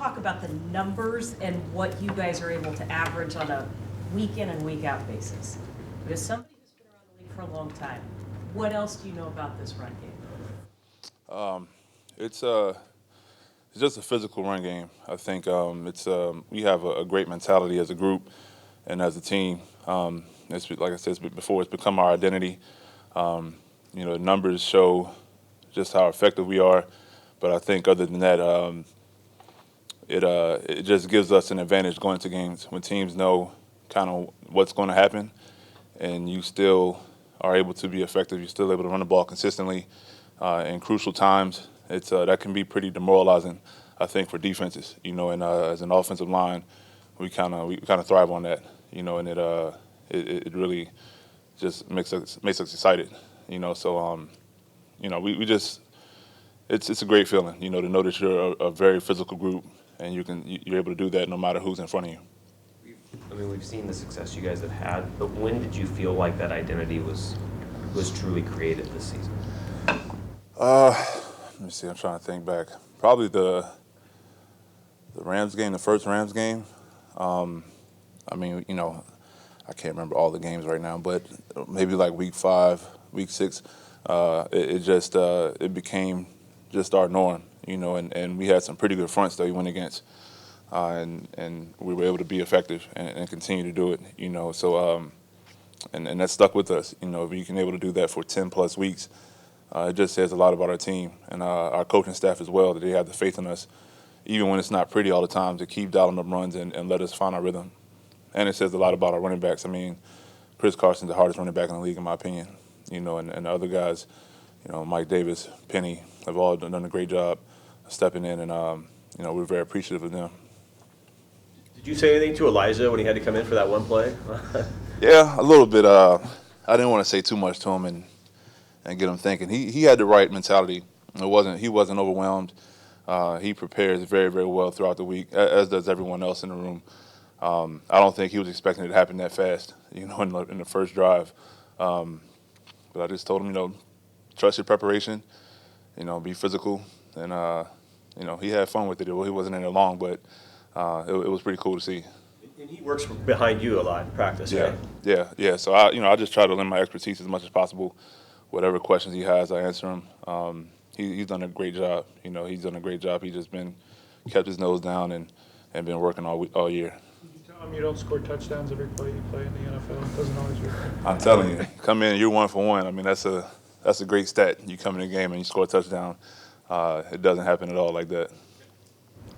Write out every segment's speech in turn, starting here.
talk about the numbers and what you guys are able to average on a week in and week out basis? Because somebody who's been around the league for a long time, what else do you know about this run game? It's just a physical run game. I think we have a great mentality as a group and as a team. It's like I said before, it's become our identity. The numbers show just how effective we are, but I think other than that, it just gives us an advantage going into games when teams know kind of what's going to happen, and you still are able to be effective. You're still able to run the ball consistently in crucial times. That can be pretty demoralizing, I think, for defenses. And as an offensive line, we kind of thrive on that. And it really just makes us excited. So we just it's a great feeling. To know that you're a very physical group and you're able to do that no matter who's in front of you. We've seen the success you guys have had, but when did you feel like that identity was truly created this season? Let me see. I'm trying to think back. Probably the Rams game, the first Rams game. I can't remember all the games right now, but maybe like week 5, week 6, it became just our norm, and we had some pretty good fronts that we went against, and we were able to be effective and continue to do it, so and that stuck with us, if you can able to do that for 10 plus weeks, it just says a lot about our team and our coaching staff as well, that they have the faith in us, even when it's not pretty all the time, to keep dialing up runs and let us find our rhythm. And it says a lot about our running backs. Chris Carson's the hardest running back in the league, in my opinion. And the other guys, Mike Davis, Penny, have all done a great job stepping in, and we're very appreciative of them. Did you say anything to Elijah when he had to come in for that one play? Yeah, a little bit. I didn't want to say too much to him and get him thinking. He had the right mentality. He wasn't overwhelmed. He prepares very, very well throughout the week, as does everyone else in the room. I don't think he was expecting it to happen that fast, in the first drive. But I just told him, trust your preparation, be physical. And, he had fun with it. He wasn't in it long, but it was pretty cool to see. And he works behind you a lot in practice, yeah. right? Yeah. So, I just try to lend my expertise as much as possible. Whatever questions he has, I answer him. He's done a great job. He's done a great job. He's just kept his nose down and been working all year. You don't score touchdowns every play you play in the NFL. It doesn't always work. I'm telling you, come in, you're 1 for 1. That's a great stat. You come in a game and you score a touchdown. It doesn't happen at all like that.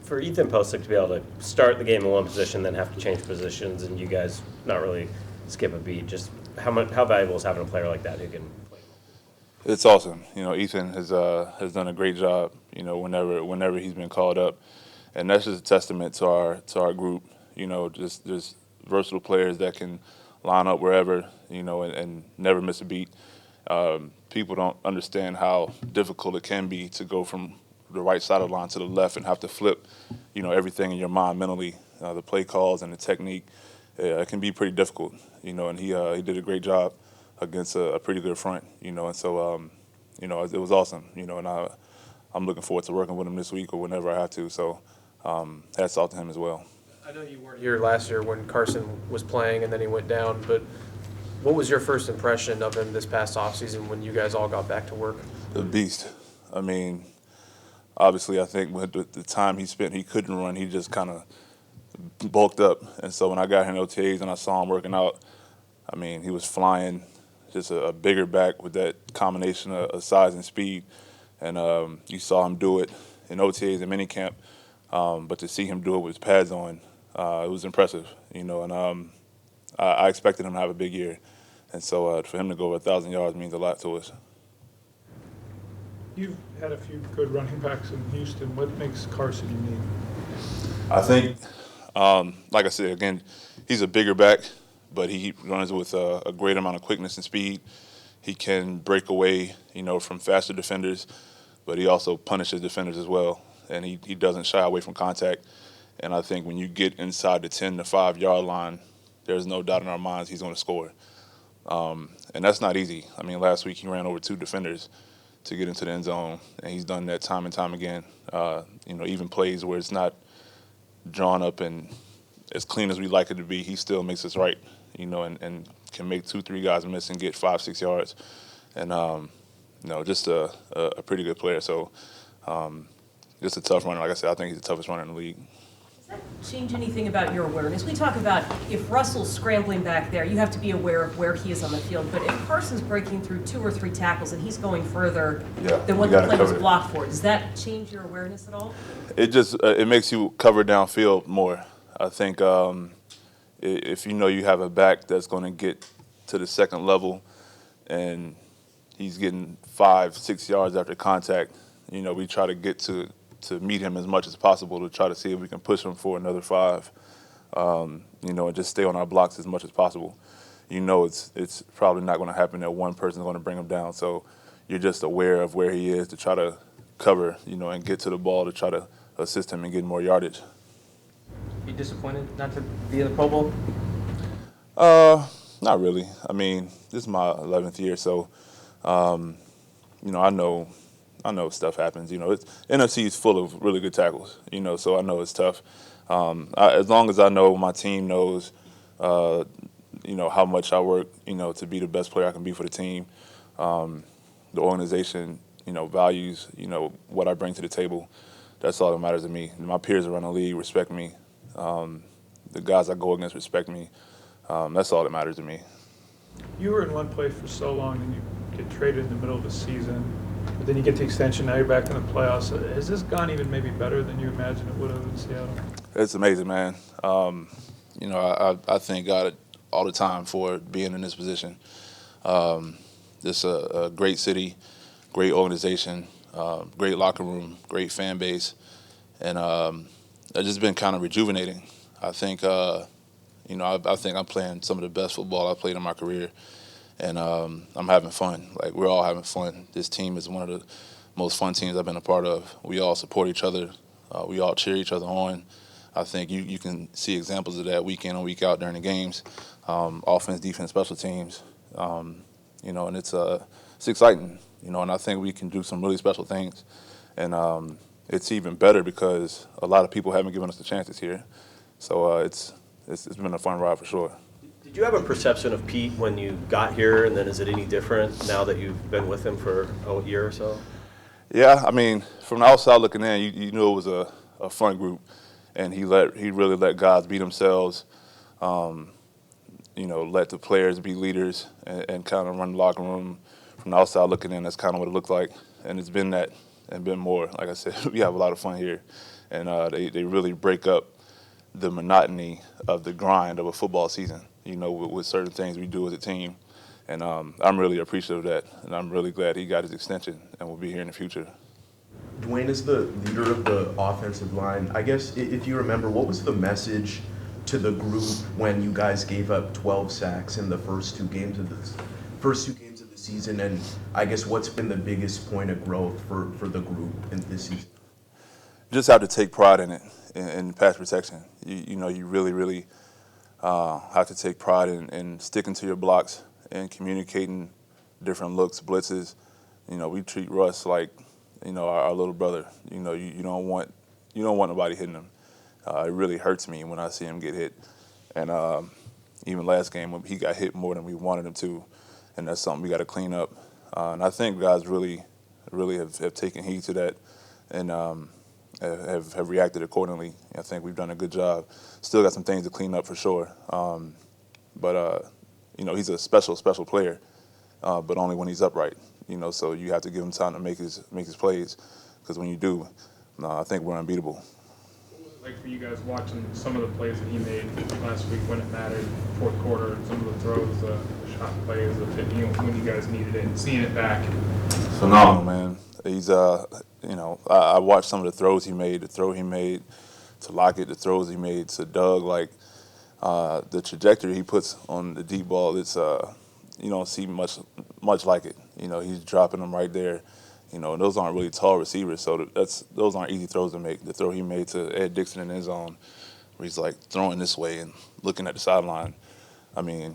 For Ethan Posick to be able to start the game in one position, then have to change positions, and you guys not really skip a beat, just how valuable is having a player like that who can play? It's awesome. Ethan has done a great job. Whenever he's been called up, and that's just a testament to our group. Just versatile players that can line up wherever, and never miss a beat. People don't understand how difficult it can be to go from the right side of the line to the left and have to flip, everything in your mind mentally, the play calls and the technique. It can be pretty difficult, and he did a great job against a pretty good front, and so, it was awesome, and I'm looking forward to working with him this week or whenever I have to, so hats off to him as well. I know you weren't here last year when Carson was playing and then he went down, but what was your first impression of him this past offseason when you guys all got back to work? The beast. Obviously, I think with the time he spent, he couldn't run. He just kind of bulked up. And so when I got here in OTAs and I saw him working out, he was flying, just a bigger back with that combination of size and speed. And you saw him do it in OTAs and minicamp. But to see him do it with his pads on, it was impressive, and I expected him to have a big year. And so for him to go over 1,000 yards means a lot to us. You've had a few good running backs in Houston. What makes Carson unique? I think, like I said, again, he's a bigger back, but he runs with a great amount of quickness and speed. He can break away, from faster defenders, but he also punishes defenders as well. And he doesn't shy away from contact. And I think when you get inside the 10 to 5 yard line, there's no doubt in our minds he's going to score. And that's not easy. Last week he ran over 2 defenders to get into the end zone, and he's done that time and time again. Even plays where it's not drawn up and as clean as we like it to be, he still makes us right, and can make 2-3 guys miss and get 5-6 yards. And, just a pretty good player. So just a tough runner. Like I said, I think he's the toughest runner in the league. Does that change anything about your awareness? We talk about if Russell's scrambling back there, you have to be aware of where he is on the field. But if Carson's breaking through 2 or 3 tackles and he's going further than what the play was blocked for, does that change your awareness at all? It just it makes you cover downfield more. I think if you have a back that's going to get to the second level and he's getting 5-6 yards after contact, we try to get to meet him as much as possible to try to see if we can push him for another 5, and just stay on our blocks as much as possible. It's probably not going to happen that one person's going to bring him down. So you're just aware of where he is to try to cover, and get to the ball to try to assist him in getting more yardage. You disappointed not to be in the Pro Bowl? Not really. I mean, this is my 11th year, so I know stuff happens. NFC is full of really good tackles. So I know it's tough. As long as I know my team knows, how much I work, to be the best player I can be for the team. The organization, values, what I bring to the table. That's all that matters to me. My peers around the league respect me. The guys I go against respect me. That's all that matters to me. You were in one place for so long, and you get traded in the middle of the season, but then you get the extension, now you're back in the playoffs. Has this gone even maybe better than you imagined it would have in Seattle? It's amazing, man. I thank God all the time for being in this position. This a great city, great organization, great locker room, great fan base, and it's just been kind of rejuvenating. I think, I think I'm playing some of the best football I've played in my career, and I'm having fun. Like, we're all having fun. This team is one of the most fun teams I've been a part of. We all support each other. We all cheer each other on. I think you can see examples of that week in and week out during the games. Offense, defense, special teams, and it's exciting, and I think we can do some really special things. And it's even better because a lot of people haven't given us the chances here. So it's been a fun ride for sure. Did you have a perception of Pete when you got here, and then is it any different now that you've been with him for a year or so? Yeah, I mean, from the outside looking in, you knew it was a fun group, and he really let guys be themselves. Let the players be leaders and kind of run the locker room. From the outside looking in, that's kind of what it looked like, and it's been that and been more. Like I said, we have a lot of fun here, and they really break up the monotony of the grind of a football season, with certain things we do as a team. And I'm really appreciative of that, and I'm really glad he got his extension and will be here in the future. Duane is the leader of the offensive line. I guess if you remember, what was the message to the group when you guys gave up 12 sacks in the first two games of the season? And I guess what's been the biggest point of growth for the group in this season? Just have to take pride in it, in pass protection. You really, really have to take pride in sticking to your blocks and communicating different looks, blitzes. We treat Russ like, our little brother. You don't want nobody hitting him. It really hurts me when I see him get hit. And even last game, when he got hit more than we wanted him to, and that's something we got to clean up. And I think guys really have taken heed to that and have reacted accordingly. I think we've done a good job. Still got some things to clean up for sure. But he's a special player, but only when he's upright. So you have to give him time to make his plays, because when you do, I think we're unbeatable. What was it like for you guys watching some of the plays that he made last week when it mattered, fourth quarter, some of the throws, the shot plays, when you guys needed it, and seeing it back? Phenomenal, man. He's I watched some of the throws he made, the throw he made to Lockett, the throws he made to Doug, like the trajectory he puts on the deep ball, it's you don't see much like it. He's dropping them right there. Those aren't really tall receivers, so those aren't easy throws to make. The throw he made to Ed Dixon in his zone, where he's like throwing this way and looking at the sideline. I mean,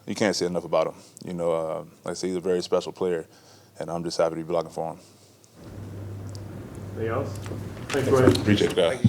you can't say enough about him. Like I say, he's a very special player, and I'm just happy to be blocking for him. Anything else? Thanks, Appreciate it, guys.